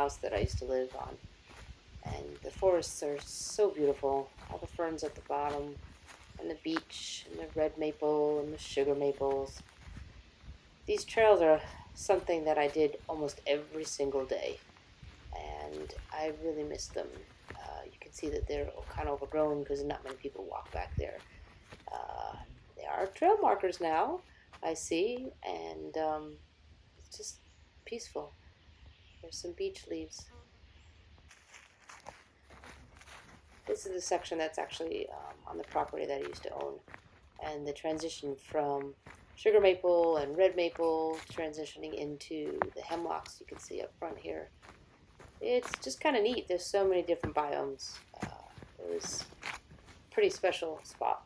house that I used to live on. And the forests are so beautiful. All the ferns at the bottom, and the beech, and the red maple, and the sugar maples. These trails are something that I did almost every single day, and I really miss them. You can see that they're kind of overgrown because not many people walk back there. Uh, they are trail markers now, I see, and it's just peaceful. There's some beech leaves. This is the section that's actually on the property that I used to own, and the transition from sugar maple and red maple transitioning into the hemlocks you can see up front here. It's just kind of neat. There's so many different biomes. It was a pretty special spot.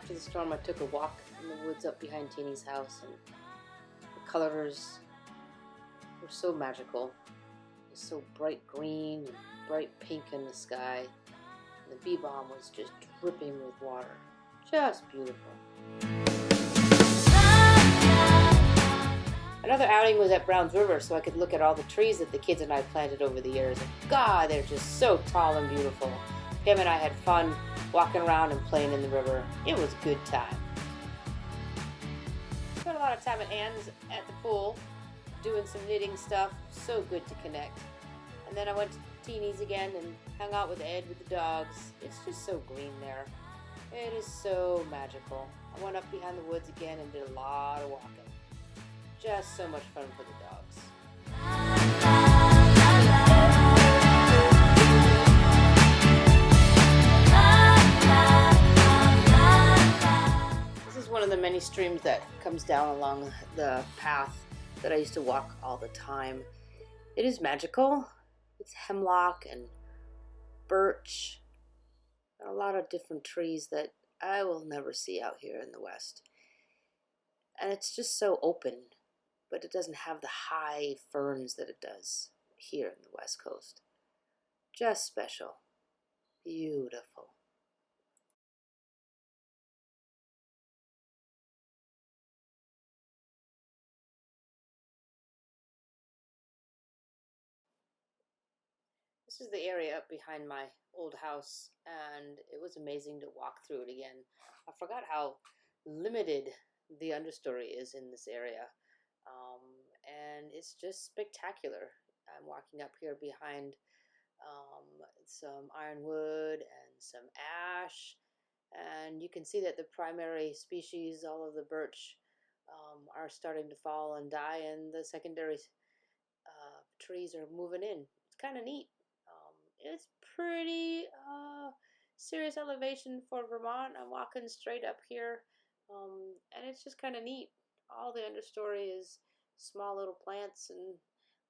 After the storm, I took a walk in the woods up behind Teeny's house, and the colors were so magical. It was so bright green and bright pink in the sky, and the bee balm was just dripping with water. Just beautiful. Another outing was at Browns River, so I could look at all the trees that the kids and I planted over the years. And God, they're just so tall and beautiful. Pam and I had fun walking around and playing in the river. It was a good time. Spent a lot of time at Anne's at the pool, doing some knitting stuff. So good to connect. And then I went to Teeny's again and hung out with Ed with the dogs. It's just so green there. It is so magical. I went up behind the woods again and did a lot of walking. Just so much fun for the dogs. This is one of the many streams that comes down along the path that I used to walk all the time. It is magical. It's hemlock and birch and a lot of different trees that I will never see out here in the West. And it's just so open, but it doesn't have the high ferns that it does here in the West Coast. Just special. Beautiful. This is the area up behind my old house, and it was amazing to walk through it again. I forgot how limited the understory is in this area. And it's just spectacular. I'm walking up here behind some ironwood and some ash, and you can see that the primary species, all of the birch, are starting to fall and die, and the secondary trees are moving in. It's kind of neat. It's pretty serious elevation for Vermont. I'm walking straight up here, and it's just kind of neat. All the understory is small little plants and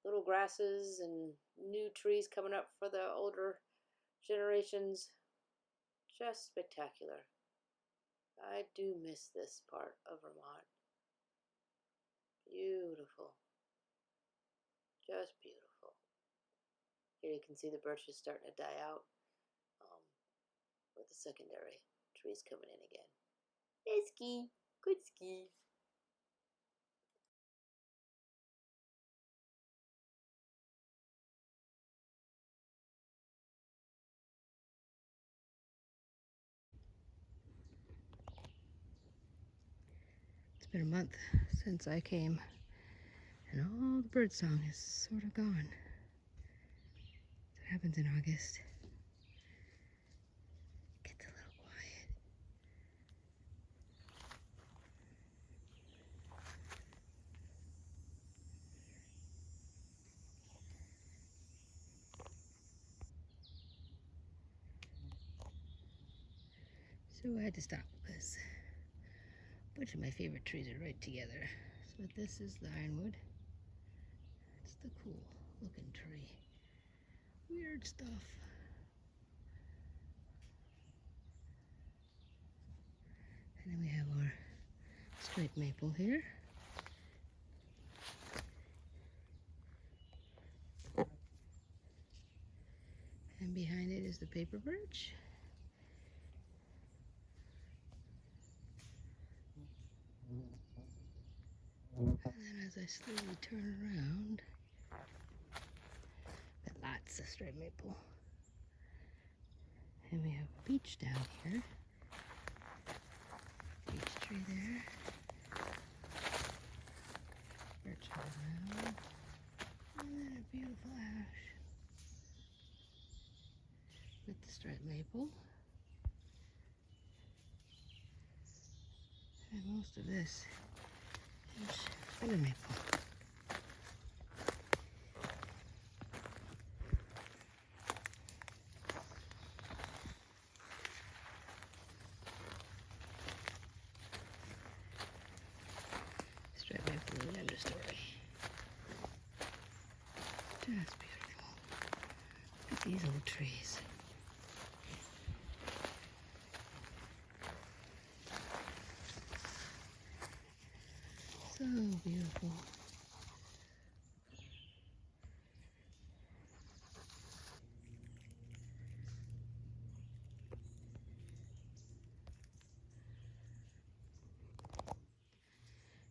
little grasses and new trees coming up for the older generations. Just spectacular. I do miss this part of Vermont. Beautiful. Just beautiful. Here you can see the birches starting to die out with the secondary trees coming in again. Hey, ski. Good ski. It's been a month since I came, and all the birdsong is sort of gone. What happens in August? It gets a little quiet. So I had to stop because a bunch of my favorite trees are right together. So this is the ironwood. It's the cool looking tree. Weird stuff. And then we have our striped maple here. And behind it is the paper birch. And then as I slowly turn around, got lots of striped maple. And we have a beech down here. Beech tree there. Birch around. And then a beautiful ash with the striped maple. And most of this is feather maple. Striped maple in the understory. Just beautiful. Look at these old trees. Oh, beautiful.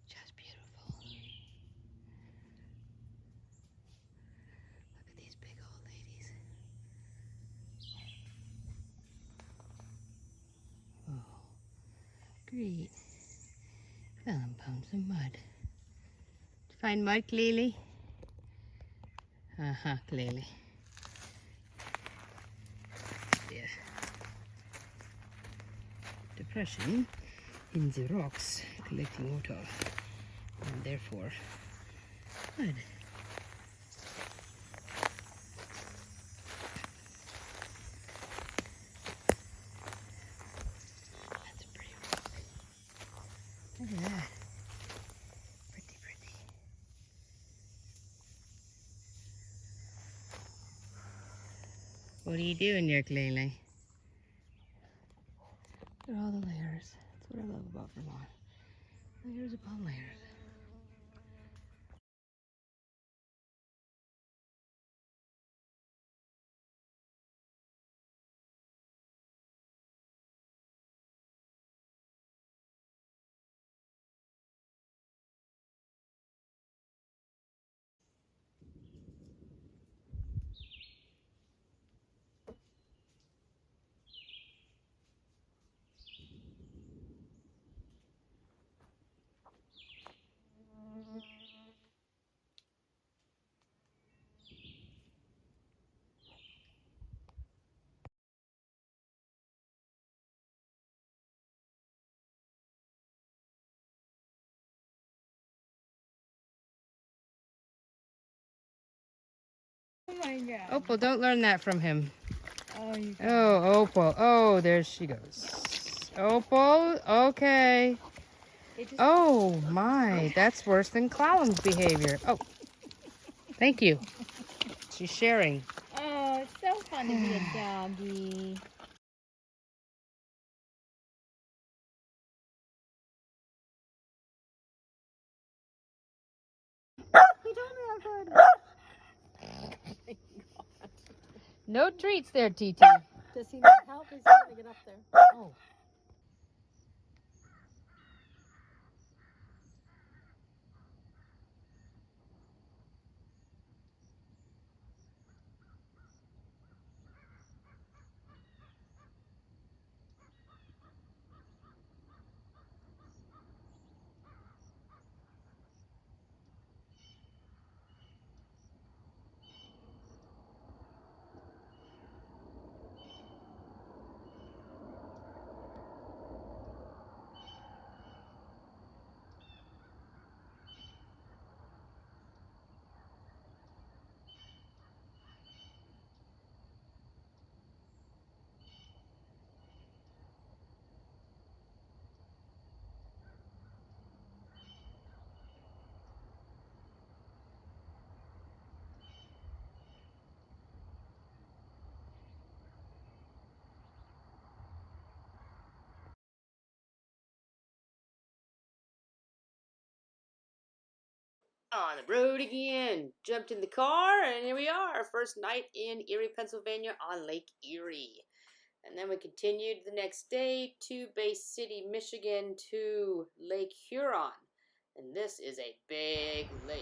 Just beautiful. Look at these big old ladies. Oh, great. Found some mud. Did you find mud, Clearly? Clearly. Yeah. Depression in the rocks collecting water, and therefore mud. That's a pretty rock. Look at that. Pretty, pretty. What are you doing there, Clearly? Look at all the layers. That's what I love about Vermont. Layers upon layers. Oh my God. Opal, don't learn that from him. Oh, you Oh, Opal. Oh, there she goes. Opal, okay. Oh my, that's worse than Clallam's behavior. Oh, thank you. She's sharing. Oh, it's so fun to be a doggy. He told me I could. No treats there, TT. Does he need help? He's trying to get up there. Oh. On the road again. Jumped in the car, and here we are. First night in Erie, Pennsylvania on Lake Erie. And then we continued the next day to Bay City, Michigan to Lake Huron. And this is a big lake.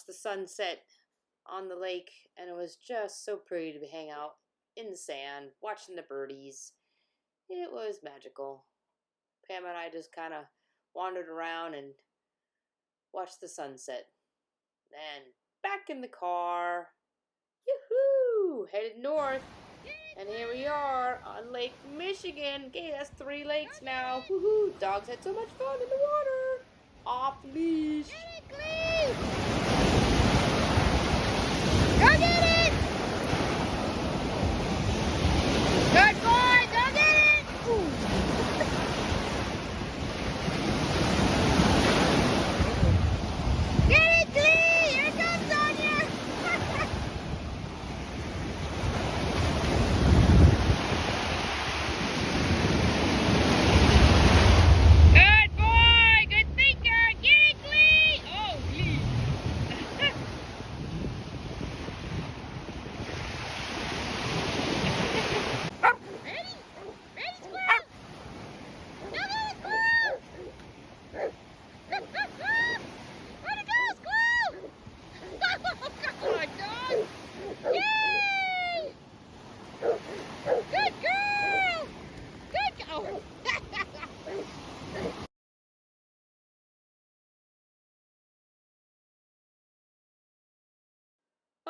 The sunset on the lake, and it was just so pretty to hang out in the sand, watching the birdies. It was magical. Pam and I just kind of wandered around and watched the sunset. Then back in the car, yoo-hoo, headed north. And here we are on Lake Michigan. Okay, that's 3 lakes now. Woohoo! Dogs had so much fun in the water. Off the leash. Go get it! Good boy, go get it!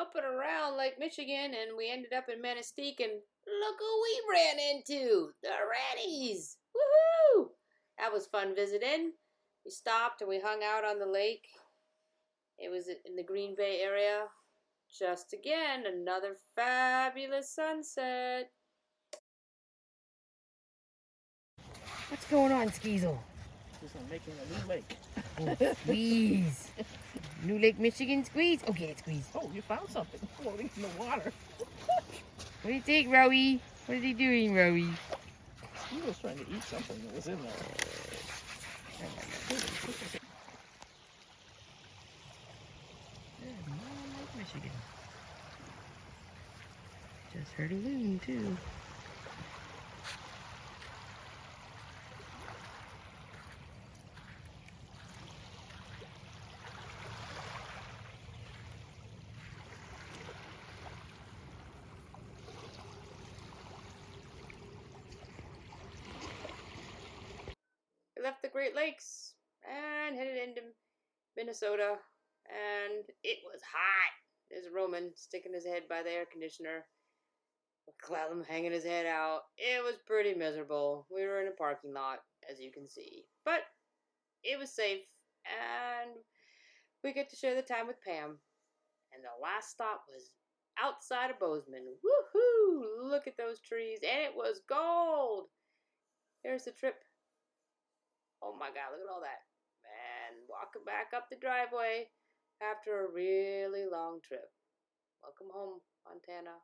up and around Lake Michigan, and we ended up in Manistee, and look who we ran into, the Ratties. Woohoo! That was fun visiting. We stopped and we hung out on the lake. It was in the Green Bay area. Just again, another fabulous sunset. What's going on, Skeezel? Just making a new lake. Oh, squeeze. New Lake Michigan squeeze? Okay, squeeze. Oh, you found something floating in the water. What do you think, Rowie? What is he doing, Rowie? He was trying to eat something that was in there. Good morning, Lake Michigan. Just heard a loon, too. We left the Great Lakes and headed into Minnesota, and it was hot. There's Roman sticking his head by the air conditioner. Clem hanging his head out. It was pretty miserable. We were in a parking lot, as you can see. But it was safe, and we get to share the time with Pam. And the last stop was outside of Bozeman. Woohoo! Look at those trees, and it was gold. Here's the trip. Oh my God, look at all that. And walking back up the driveway after a really long trip. Welcome home, Montana.